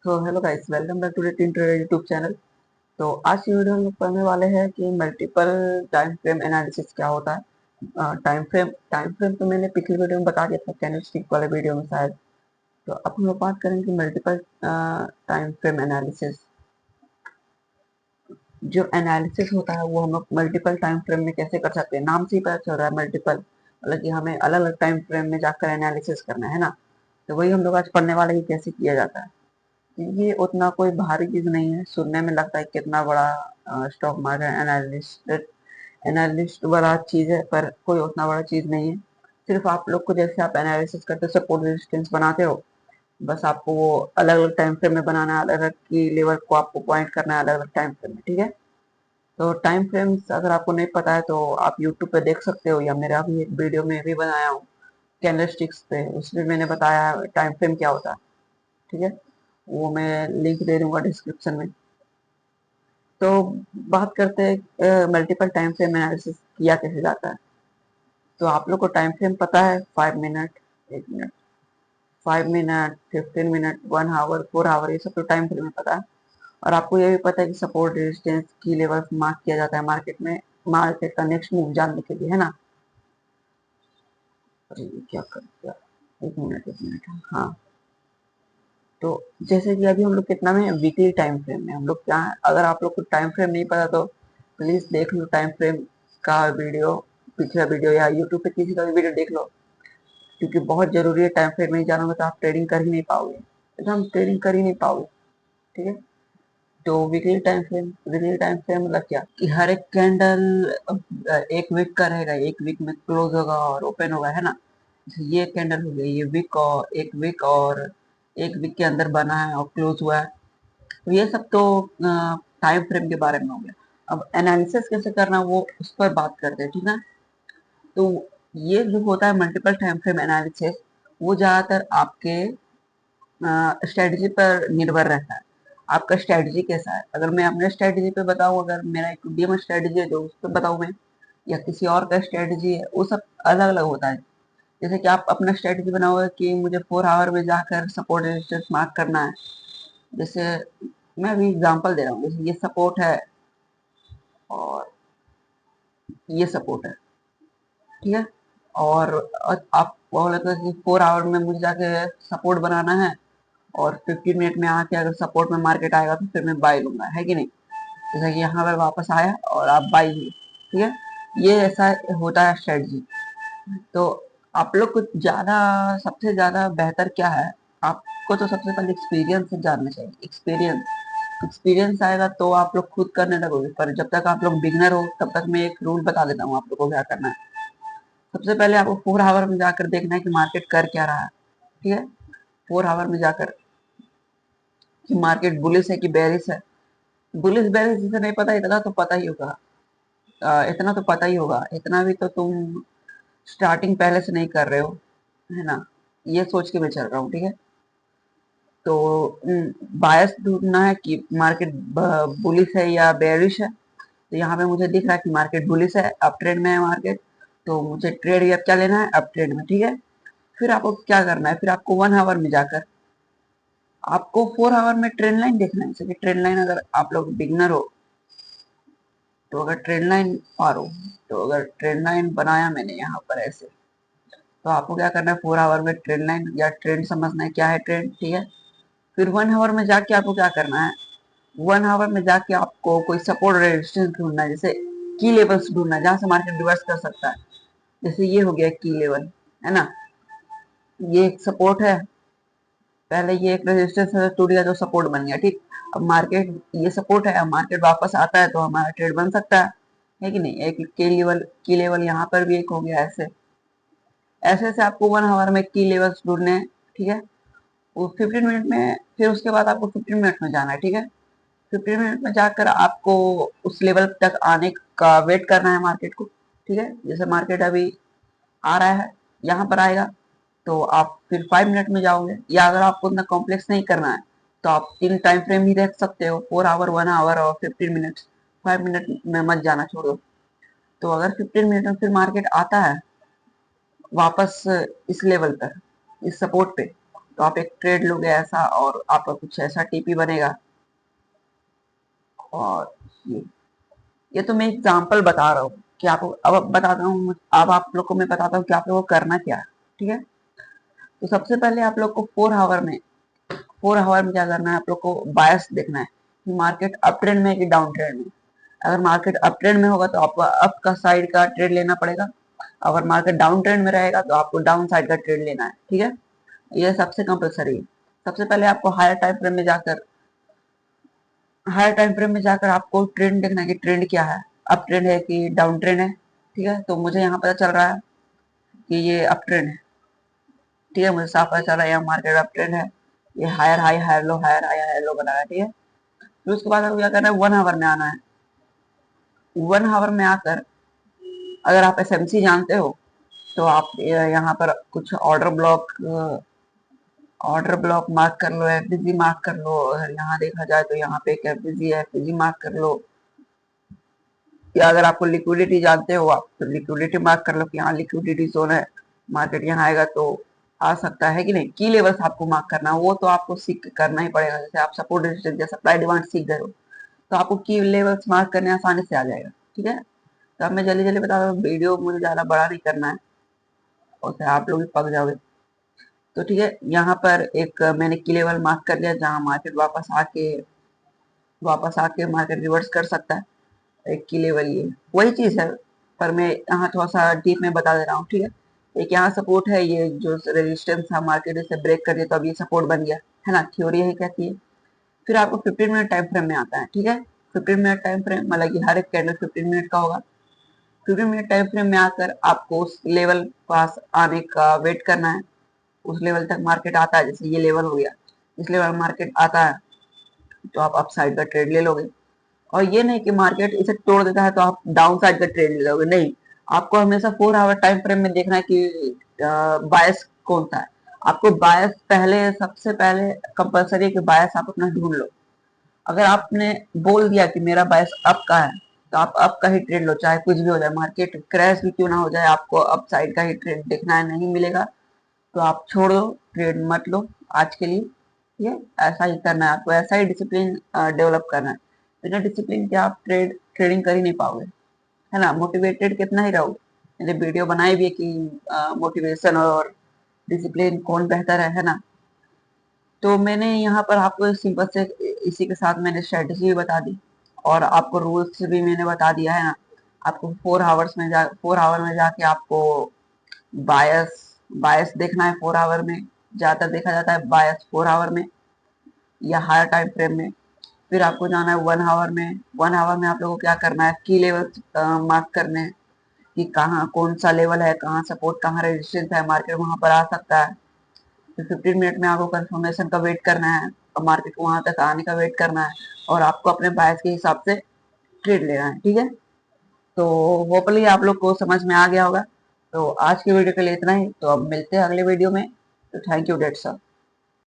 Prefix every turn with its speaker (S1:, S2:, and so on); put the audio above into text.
S1: तो hello guys, welcome back to the teen trader YouTube channel. तो आज की वीडियो में हम पढ़ने वाले हैं कि मल्टीपल टाइम फ्रेम एनालिसिस क्या होता है। टाइम फ्रेम तो मैंने पिछली वीडियो में बता दिया था, कैंडलस्टिक वाले वीडियो में शायद। तो अब हम लोग बात करेंगे मल्टीपल टाइम फ्रेम एनालिसिस। जो एनालिसिस होता है वो हम लोग मल्टीपल टाइम फ्रेम में कैसे कर सकते हैं। नाम से ही पता चल रहा है मल्टीपल, मतलब कि हमें अलग अलग टाइम फ्रेम में जाकर एनालिसिस करना है ना। तो वही हम लोग आज पढ़ने वाले हैं कि कैसे किया जाता है। ये उतना कोई भारी चीज नहीं है, सुनने में लगता है कितना बड़ा स्टॉक मार्केट एनालिस्ट एनालिस्ट बड़ा चीज है, पर कोई उतना बड़ा चीज नहीं है। सिर्फ आप लोग को जैसे आप एनालिसिस करते हो, सपोर्ट रेजिस्टेंस बनाते हो, बस आपको वो अलग अलग टाइम फ्रेम में बनाना है, अलग अलग की लेवल को आपको पॉइंट करना है अलग अलग टाइम फ्रेम में, ठीक है। तो टाइम फ्रेम्स अगर आपको नहीं पता है तो आप यूट्यूब पे देख सकते हो, या मेरा भी एक वीडियो में भी बनाया हूँ कैंडलस्टिक्स पे, उसमें मैंने बताया टाइम फ्रेम क्या होता है, ठीक है। वो मैं लिंक दे दूंगा डिस्क्रिप्शन में। तो बात करते हैं मल्टीपल टाइम फ्रेम एनालिसिस किया कैसे जाता है। तो आप लोग को टाइम फ्रेम पता है, 5 minute, 1 minute, 5 minute, 15 minute, 1 hour, 4 hour, ये सब तो टाइम फ्रेम में पता है। और आपको ये भी पता है कि सपोर्ट रेजिस्टेंस की लेवल मार्क किया जाता है मार्केट में, मार्केट का नेक्स्ट मूव जानने के लिए, है ना। अरे ये क्या कर दिया, 1 मिनट, 1 मिनट, हाँ। तो जैसे कि अभी हम लोग कितना में, वीकली टाइम फ्रेम में हम लोग क्या है। अगर आप लोग को टाइम फ्रेम नहीं पता तो प्लीज देख लो टाइम फ्रेम का वीडियो, पिछला वीडियो, या यूट्यूब पे किसी का भी वीडियो देख लो, क्योंकि बहुत जरूरी है। टाइम फ्रेम नहीं जानोगे तो आप ट्रेडिंग कर ही नहीं पाओगे, एकदम ट्रेडिंग कर ही नहीं पाओगे, ठीक है। तो वीकली टाइम फ्रेम मतलब क्या कि हर एक कैंडल एक वीक का रहेगा, एक वीक में क्लोज होगा और ओपन होगा, है ना। ये कैंडल हो गया, ये वीक और एक वीक, और एक वीक के अंदर बना है और क्लोज हुआ है। तो ये सब तो टाइम फ्रेम के बारे में हो गया। अब एनालिसिस कैसे करना वो उस पर बात करते हैं, ठीक है। तो ये जो होता है मल्टीपल टाइम फ्रेम एनालिसिस, वो ज्यादातर आपके स्ट्रेटजी पर निर्भर रहता है। आपका स्ट्रेटजी कैसा है। अगर मैं अपने स्ट्रेटजी पे बताऊं, अगर मेरा एक डीएम स्ट्रेटजी है जो उस पर बताऊं मैं, या किसी और का स्ट्रेटजी है, वो सब अलग अलग होता है। जैसे कि आप अपना स्ट्रेटजी बनाओगे कि मुझे 4 आवर में जाकर सपोर्ट रेजिस्टेंस मार्क करना है। जैसे मैं अभी एग्जांपल दे रहा हूँ, जैसे ये सपोर्ट है और ये सपोर्ट है, ठीक है। और आप बोले तो कि 4 आवर में मुझे जाके सपोर्ट बनाना है, और 15 मिनट में आके अगर सपोर्ट में मार्केट आएगा तो फिर मैं बाय लूंगा, है कि नहीं। जैसा कि यहाँ पर वापस आया और आप बाय लिए, ठीक है। ये ऐसा होता है स्ट्रेटजी। तो आप लोग को ज्यादा, सबसे ज्यादा बेहतर क्या है, आपको तो सबसे पहले एक्सपीरियंस से जानना चाहिए। एक्सपीरियंस एक्सपीरियंस आएगा तो आप लोग खुद करने लगोगे, पर जब तक आप लोग बिगनर हो तब तक मैं एक रूल बता देता हूँ आप लोग को क्या करना है। सबसे पहले आपको 4 आवर में जाकर देखना है कि मार्केट कर क्या रहा है, ठीक है। 4 आवर में जाकर कि मार्केट बुलिश है कि बेरिश है। बुलिश बेरिश जिसे नहीं पता, इतना तो पता ही होगा, इतना तो पता ही होगा, इतना भी तो तुम स्टार्टिंग पहले से नहीं कर रहे हो, है ना। ये सोच के मैं चल रहा हूँ, ठीक है। तो बायस ढूंढना है कि मार्केट बुलिश है या बेरिश है। तो यहाँ पे मुझे दिख रहा है कि मार्केट बुलिश है, अप ट्रेंड में है मार्केट। तो मुझे ट्रेड या क्या लेना है, अप ट्रेंड में, ठीक है। फिर आपको क्या करना है, फिर आपको 1 आवर में जाकर आपको 4 आवर में ट्रेंड लाइन देखना है। जैसे कि ट्रेंड लाइन, अगर आप लोग बिगनर हो तो अगर ट्रेंड लाइन पारो, तो अगर ट्रेंड लाइन बनाया मैंने यहाँ पर ऐसे, तो आपको क्या करना है, 4 आवर में ट्रेंड लाइन या ट्रेंड समझना है क्या है ट्रेंड, ठीक है। फिर 1 आवर में जाके आपको क्या करना है, 1 आवर में जाके आपको कोई सपोर्ट रेजिस्टेंस ढूंढना है, जैसे की लेवल्स ढूंढना है जहां से मार्केट रिवर्स कर सकता है। जैसे ये हो गया की लेवल, है ना। ये एक सपोर्ट है, पहले ये एक रेजिस्टेंस टूट गया जो सपोर्ट बन गया, ठीक। अब मार्केट, ये सपोर्ट है, अब मार्केट वापस आता है तो हमारा ट्रेड बन सकता है कि नहीं। एक की लेवल यहाँ पर भी एक हो गया। ऐसे ऐसे ऐसे आपको 1 आवर में की लेवल्स ढूंढने हैं, ठीक है। वो 15 मिनट में, फिर उसके बाद आपको 15 मिनट में जाना है, ठीक है। 15 मिनट में जाकर आपको उस लेवल तक आने का वेट करना है मार्केट को, ठीक है। जैसे मार्केट अभी आ रहा है, यहाँ पर आएगा तो आप फिर 5 मिनट में जाओगे, या अगर आपको उतना कॉम्प्लेक्स नहीं करना है तो आप 3 टाइम फ्रेम ही देख सकते हो, 4 आवर, 1 आवर और 15 मिनट। 5 मिनट में मत जाना, छोड़ो। तो अगर 15 मिनट में फिर मार्केट आता है वापस इस लेवल पर, इस सपोर्ट पे, तो आप एक ट्रेड लोगे ऐसा और आपका कुछ ऐसा टीपी बनेगा। और ये तो मैं एग्जांपल बता रहा हूँ कि आपको, अब बताता हूँ, अब आप लोग को मैं बताता हूँ कि आप लोग को करना क्या है। ठीक है, तो सबसे पहले आप लोग को 4 आवर में क्या करना है, आप लोग को बायस देखना है कि मार्केट अप ट्रेंड में है कि डाउन ट्रेंड में। अगर मार्केट अप ट्रेंड में होगा तो आपको अप का साइड का ट्रेड लेना पड़ेगा। अगर मार्केट डाउन ट्रेंड में रहेगा तो आपको डाउन साइड का ट्रेड लेना है। ठीक है, ये सबसे कंपलसरी है। सबसे पहले आपको हायर टाइम फ्रेम में जाकर आपको ट्रेंड देखना है कि ट्रेंड क्या है, अप ट्रेंड है कि डाउन ट्रेंड है। ठीक है, तो मुझे यहाँ पता चल रहा है कि ये अप ट्रेंड है। ठीक है, मुझे साफ पता चल रहा है यहाँ मार्केट अप ट्रेंड है। ये higher high higher low higher high higher low बना है। ठीक है, फिर उसके बाद आपको क्या करना है, 1 आवर में आना है। 1 आवर में आकर अगर आप एसएमसी जानते हो तो आप यहाँ पर कुछ ऑर्डर ब्लॉक मार्क कर लो, एफबीजी मार्क कर लो। अगर यहाँ देखा जाए तो यहाँ पे एक एफबीजी मार्क कर लो। या अगर आपको लिक्विडिटी जानते हो आप तो लिक्विडिटी मार्क कर लो कि यहाँ लिक्विडिटी जोन है, मार्केट यहाँ आएगा तो आ सकता है कि नहीं। की लेवल्स आपको मार्क करना है, वो तो आपको सीख करना ही पड़ेगा। जैसे आप सपोर्ट रेजिस्टेंस या सप्लाई डिमांड सीख गए हो तो आपको की लेवल्स मार्क करने आसानी से आ जाएगा। ठीक है, तो अब मैं जल्दी जल्दी बता रहा हूँ, वीडियो मुझे ज़्यादा बड़ा नहीं करना है और फिर आप लोग भी पक जाओगे। तो ठीक है, यहाँ पर एक मैंने की लेवल मार्क कर लिया जहाँ मार्केट वापस आके मार्केट रिवर्स कर सकता है। एक की लेवल ये वही चीज है, पर मैं यहाँ थोड़ा सा डीप में बता दे रहा हूँ। ठीक है, एक यहाँ सपोर्ट है, ये जो रेजिस्टेंस था मार्केट इसे ब्रेक कर दिया तो अब ये सपोर्ट बन गया है ना, थ्योरी यही कहती है। फिर आपको 15 मिनट टाइम फ्रेम में आता है। ठीक है, 15 मिनट टाइम फ्रेम मतलब कि हर एक कैंडल 15 मिनट का होगा। 15 मिनट टाइम फ्रेम में आकर आपको उस लेवल पास आने का वेट करना है। उस लेवल तक मार्केट आता है, जैसे ये लेवल हो गया, इस लेवल मार्केट आता है तो आप अप साइड का ट्रेड ले लोगे। और ये नहीं कि मार्केट इसे तोड़ देता है तो आप डाउन साइड का ट्रेड ले लोगे, नहीं। आपको हमेशा 4 आवर टाइम फ्रेम में देखना है कि बायस कौन सा है। आपको बायस सबसे पहले कंपलसरी है कि बायस आप अपना ढूंढ लो। अगर आपने बोल दिया कि मेरा बायस अप का है तो आप अप का ही ट्रेड लो, चाहे कुछ भी हो जाए, मार्केट क्रैश भी क्यों ना हो जाए, आपको अप साइड का ही ट्रेड देखना है। नहीं मिलेगा तो आप छोड़ दो, ट्रेड मत लो आज के लिए। ये ऐसा ही करना है आपको, ऐसा ही डिसिप्लिन डेवलप करना है। बिना डिसिप्लिन के आप ट्रेडिंग कर ही नहीं पाओगे, है ना। मोटिवेटेड कितना ही रहो, मैंने वीडियो बनाई भी है कि मोटिवेशन और डिसिप्लिन कौन बेहतर है ना। तो मैंने यहाँ पर आपको सिंपल से इसी के साथ मैंने स्ट्रेटेजी भी बता दी और आपको रूल्स भी मैंने बता दिया है ना। आपको 4 आवर में जाके आपको बायस बायस देखना है। 4 आवर में ज्यादातर देखा जाता है बायस 4 आवर में या हायर टाइम फ्रेम में। फिर आपको जाना है 1 आवर में। 1 आवर में आप लोगों को क्या करना है, की लेवल मार्क करने हैं कि कहाँ कौन सा लेवल है, कहाँ सपोर्ट कहाँ रेजिस्टेंस है, मार्केट वहां पर आ सकता है। फिर 15 मिनट में आपको कंफर्मेशन का वेट करना है और मार्केट को वहां तक आने का वेट करना है और आपको अपने बायस के हिसाब से ट्रेड लेना है। ठीक है, तो होपली आप लोग को समझ में आ गया होगा। तो आज की वीडियो के लिए इतना ही, तो अब मिलते हैं अगले वीडियो में। तो थैंक यू डेट सर।